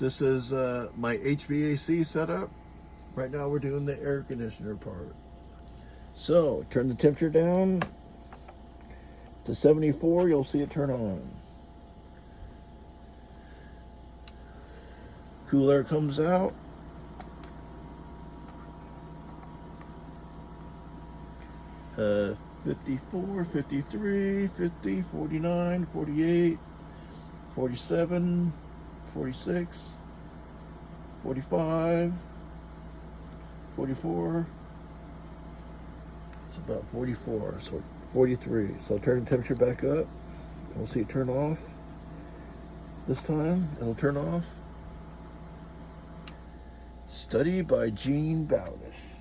This is my HVAC setup. Right now we're doing the air conditioner part. So turn the temperature down to 74, you'll see it turn on. Cool air comes out. Uh, 54, 53, 50, 49, 48, 47, 46, 45, 44. It's about 44, so 43. So I'll turn the temperature back up. We'll see it turn off. This time it'll turn off. Study by Gene Bowdish.